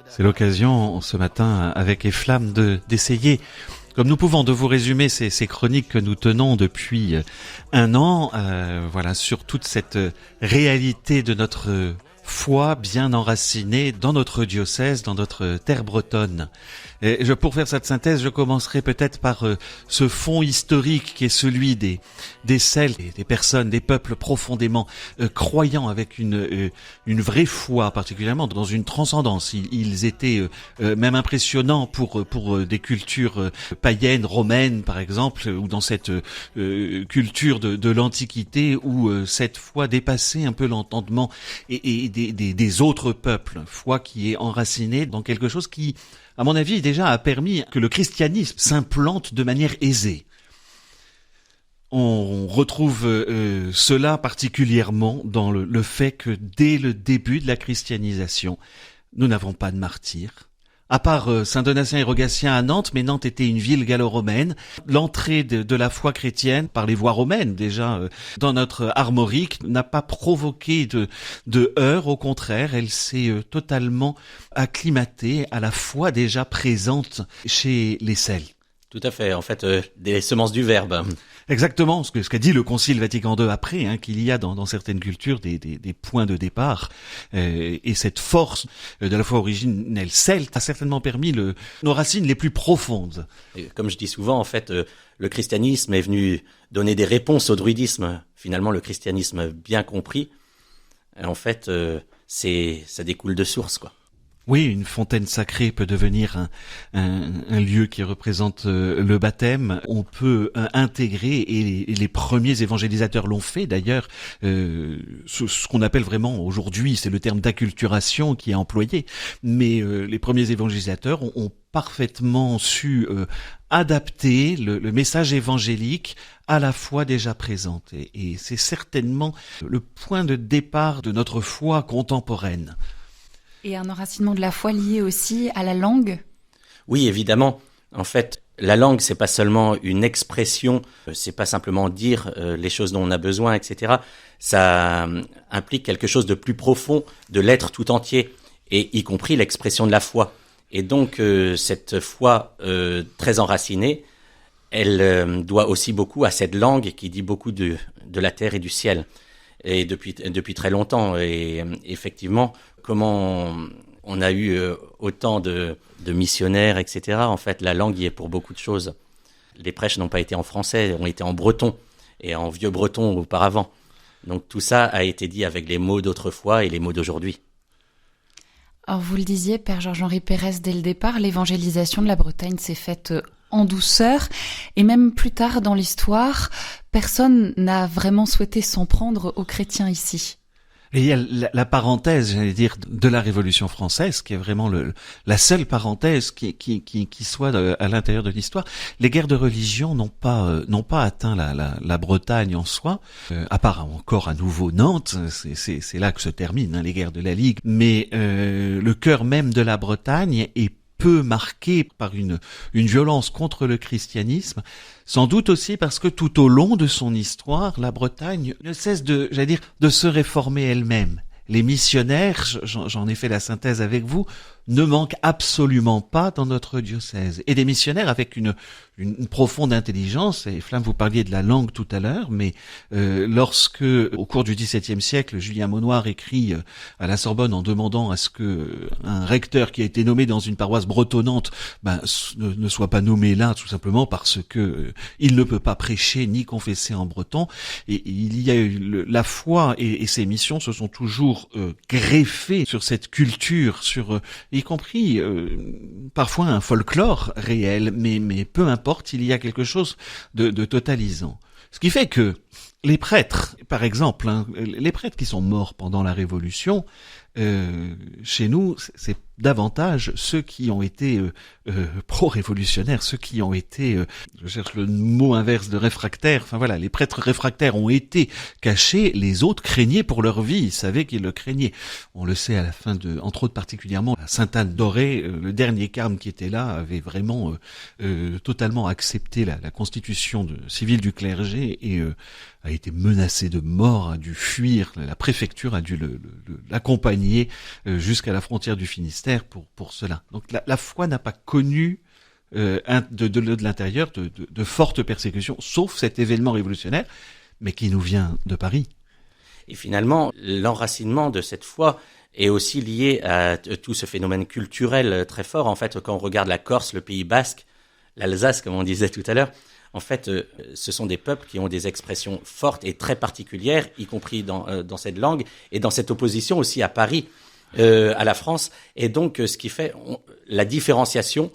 C'est l'occasion ce matin avec Efflam d'essayer, comme nous pouvons, de vous résumer ces chroniques que nous tenons depuis un an, sur toute cette réalité de notre foi bien enracinée dans notre diocèse, dans notre terre bretonne. Et pour faire cette synthèse, je commencerai peut-être par ce fond historique qui est celui des Celtes, des personnes, des peuples profondément croyants avec une vraie foi, particulièrement dans une transcendance. Ils étaient même impressionnants pour des cultures païennes, romaines par exemple, ou dans cette culture de l'Antiquité où cette foi dépassait un peu l'entendement et des autres peuples, foi qui est enracinée dans quelque chose qui, à mon avis, déjà a permis que le christianisme s'implante de manière aisée. On retrouve cela particulièrement dans le fait que dès le début de la christianisation, nous n'avons pas de martyrs. À part Saint-Donatien et Rogatien à Nantes, mais Nantes était une ville gallo-romaine. L'entrée de la foi chrétienne, par les voies romaines déjà, dans notre armorique, n'a pas provoqué de heurts. Au contraire, elle s'est totalement acclimatée à la foi déjà présente chez les Celtes. Tout à fait, en fait, des semences du verbe. Exactement, ce qu'a dit le Concile Vatican II après, qu'il y a dans certaines cultures des points de départ, et cette force de la foi originelle celte a certainement permis nos racines les plus profondes. Et comme je dis souvent, en fait, le christianisme est venu donner des réponses au druidisme. Finalement, le christianisme bien compris, en fait, ça découle de source, quoi. Oui, une fontaine sacrée peut devenir un lieu qui représente le baptême. On peut intégrer, et les premiers évangélisateurs l'ont fait d'ailleurs, ce qu'on appelle vraiment aujourd'hui, c'est le terme d'acculturation qui est employé, mais les premiers évangélisateurs ont parfaitement su adapter le message évangélique à la foi déjà présente. Et c'est certainement le point de départ de notre foi contemporaine. Et un enracinement de la foi lié aussi à la langue ? Oui, évidemment. En fait, la langue, c'est pas seulement une expression, c'est pas simplement dire les choses dont on a besoin, etc. Ça implique quelque chose de plus profond de l'être tout entier, et y compris l'expression de la foi. Et donc, cette foi très enracinée, elle doit aussi beaucoup à cette langue qui dit beaucoup de la terre et du ciel. Et depuis très longtemps. Et effectivement, comment on a eu autant de missionnaires, etc. En fait, la langue y est pour beaucoup de choses. Les prêches n'ont pas été en français, ont été en breton et en vieux breton auparavant. Donc tout ça a été dit avec les mots d'autrefois et les mots d'aujourd'hui. Alors vous le disiez, Père Georges-Henri Pérez, dès le départ, l'évangélisation de la Bretagne s'est faite en douceur, et même plus tard dans l'histoire, personne n'a vraiment souhaité s'en prendre aux chrétiens ici. Et il y a la parenthèse, j'allais dire, de la Révolution française, qui est vraiment la seule parenthèse qui soit à l'intérieur de l'histoire. Les guerres de religion n'ont pas atteint la Bretagne en soi, à part encore à nouveau Nantes, c'est là que se terminent les guerres de la Ligue. Mais le cœur même de la Bretagne est peu marqué par une violence contre le christianisme, sans doute aussi parce que tout au long de son histoire, la Bretagne ne cesse de se réformer elle-même. Les missionnaires, j'en ai fait la synthèse avec vous, ne manquent absolument pas dans notre diocèse. Et des missionnaires avec une profonde intelligence, et Flamme, vous parliez de la langue tout à l'heure, mais lorsque, au cours du XVIIe siècle, Julien Maunoir écrit à la Sorbonne en demandant à ce que un recteur qui a été nommé dans une paroisse bretonnante ne soit pas nommé là, tout simplement parce que il ne peut pas prêcher ni confesser en breton, et il y a eu la foi et ses missions se sont toujours greffées sur cette culture, sur y compris parfois un folklore réel, mais peu importe, il y a quelque chose de totalisant. Ce qui fait que les prêtres, par exemple, les prêtres qui sont morts pendant la Révolution, chez nous, c'est davantage ceux qui ont été pro-révolutionnaires, ceux qui ont été, je cherche le mot inverse de réfractaires, enfin voilà, les prêtres réfractaires ont été cachés, les autres craignaient pour leur vie, ils savaient qu'ils le craignaient. On le sait à la fin entre autres particulièrement, à Sainte-Anne d'Auray, le dernier carme qui était là avait vraiment totalement accepté la constitution civile du clergé et a été menacé de mort, a dû fuir, la préfecture a dû l'accompagner jusqu'à la frontière du Finistère pour cela. Donc la foi n'a pas connu de l'intérieur de fortes persécutions, sauf cet événement révolutionnaire, mais qui nous vient de Paris. Et finalement, l'enracinement de cette foi est aussi lié à tout ce phénomène culturel très fort. En fait, quand on regarde la Corse, le Pays Basque, l'Alsace, comme on disait tout à l'heure, en fait, ce sont des peuples qui ont des expressions fortes et très particulières, y compris dans cette langue, et dans cette opposition aussi à Paris, à la France. Et donc, ce qui fait la différenciation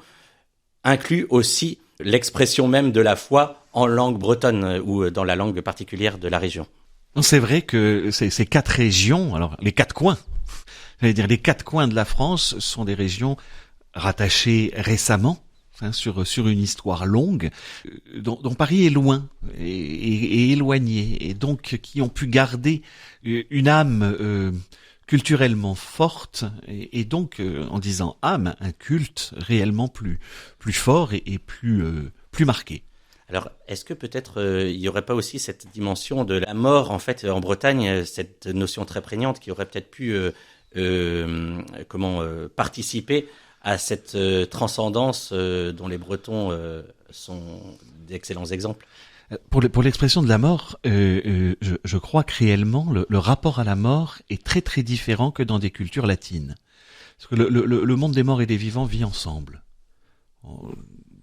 inclut aussi l'expression même de la foi en langue bretonne ou dans la langue particulière de la région. C'est vrai que ces 4 régions, alors les 4 coins, j'allais dire les 4 coins de la France sont des régions rattachées récemment, sur une histoire longue, dont Paris est loin et éloigné, et donc qui ont pu garder une âme culturellement forte, et donc en disant âme, un culte réellement plus fort et plus marqué. Alors, est-ce que peut-être il y aurait pas aussi cette dimension de la mort, en fait, en Bretagne, cette notion très prégnante qui aurait peut-être pu participer à cette transcendance dont les Bretons sont d'excellents exemples? Pour l'expression de la mort, je crois que réellement le rapport à la mort est très très différent que dans des cultures latines. Parce que le monde des morts et des vivants vit ensemble. Je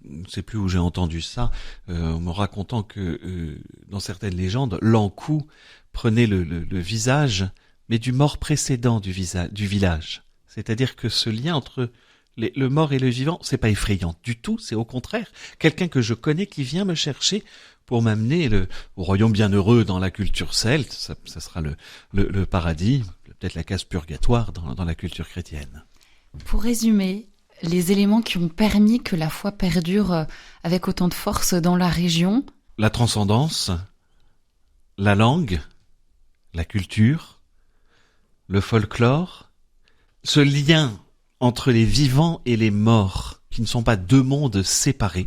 ne sais plus où j'ai entendu ça, en me racontant que dans certaines légendes, l'Ankou prenait le visage, mais du mort précédent du village. C'est-à-dire que ce lien entre le mort et le vivant, c'est pas effrayant du tout, c'est au contraire quelqu'un que je connais qui vient me chercher pour m'amener au royaume bienheureux dans la culture celte, ça sera le paradis, peut-être la case purgatoire dans la culture chrétienne. Pour résumer, les éléments qui ont permis que la foi perdure avec autant de force dans la région: la transcendance, la langue, la culture, le folklore, ce lien entre les vivants et les morts, qui ne sont pas 2 mondes séparés.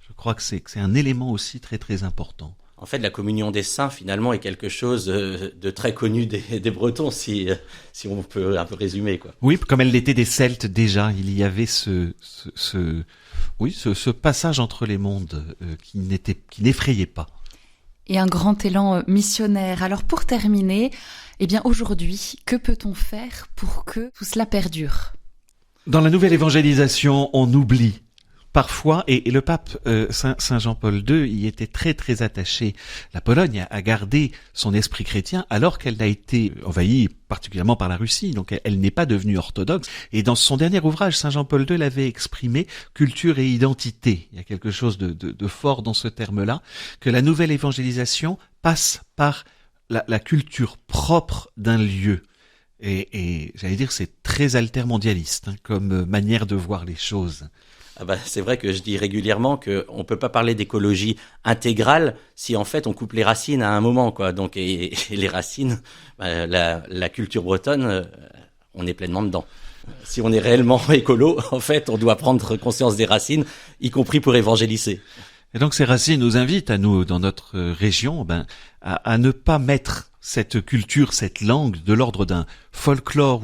Je crois que c'est un élément aussi très très important. En fait, la communion des saints, finalement, est quelque chose de très connu des Bretons, si on peut un peu résumer, quoi. Oui, comme elle l'était des Celtes déjà, il y avait ce passage entre les mondes qui n'effrayait pas. Et un grand élan missionnaire. Alors pour terminer, aujourd'hui, que peut-on faire pour que tout cela perdure? Dans la nouvelle évangélisation, on oublie parfois, et le pape Saint Jean-Paul II y était très très attaché. La Pologne a gardé son esprit chrétien alors qu'elle a été envahie particulièrement par la Russie, donc elle n'est pas devenue orthodoxe. Et dans son dernier ouvrage, Saint Jean-Paul II l'avait exprimé, culture et identité. Il y a quelque chose de fort dans ce terme-là, que la nouvelle évangélisation passe par la culture propre d'un lieu. Et j'allais dire, c'est très altermondialiste comme manière de voir les choses. C'est vrai que je dis régulièrement qu'on peut pas parler d'écologie intégrale si en fait on coupe les racines à un moment, quoi. Donc et les racines, la culture bretonne, on est pleinement dedans. Si on est réellement écolo, en fait, on doit prendre conscience des racines, y compris pour évangéliser. Et donc ces racines nous invitent à nous, dans notre région, à ne pas mettre cette culture, cette langue de l'ordre d'un folklore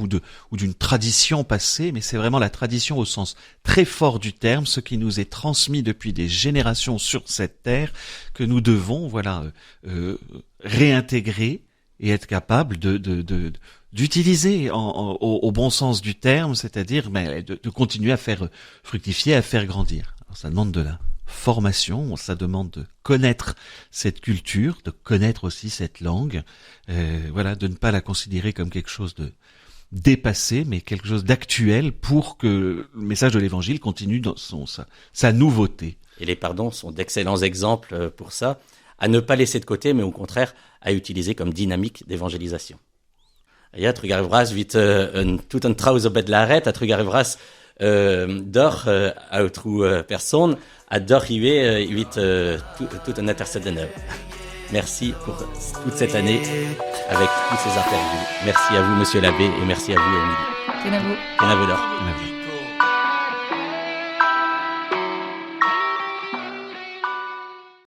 ou d'une tradition passée, mais c'est vraiment la tradition au sens très fort du terme, ce qui nous est transmis depuis des générations sur cette terre, que nous devons réintégrer et être capable d'utiliser au bon sens du terme, c'est-à-dire de continuer à faire fructifier, à faire grandir. Alors ça demande de la formation, ça demande de connaître cette culture, de connaître aussi cette langue, de ne pas la considérer comme quelque chose de dépassé, mais quelque chose d'actuel pour que le message de l'Évangile continue dans sa nouveauté. Et les pardons sont d'excellents exemples pour ça, à ne pas laisser de côté, mais au contraire à utiliser comme dynamique d'évangélisation. Ja, terug arriveras vite tout un trous op het laret, terug arriveras d'or autre personne, à d'arriver vite tout un intercède de neuf. Merci pour toute cette année avec tous ces interviews. Merci à vous, Monsieur l'abbé, et merci à vous, Émilie. Kenavo. Kenavo d'or.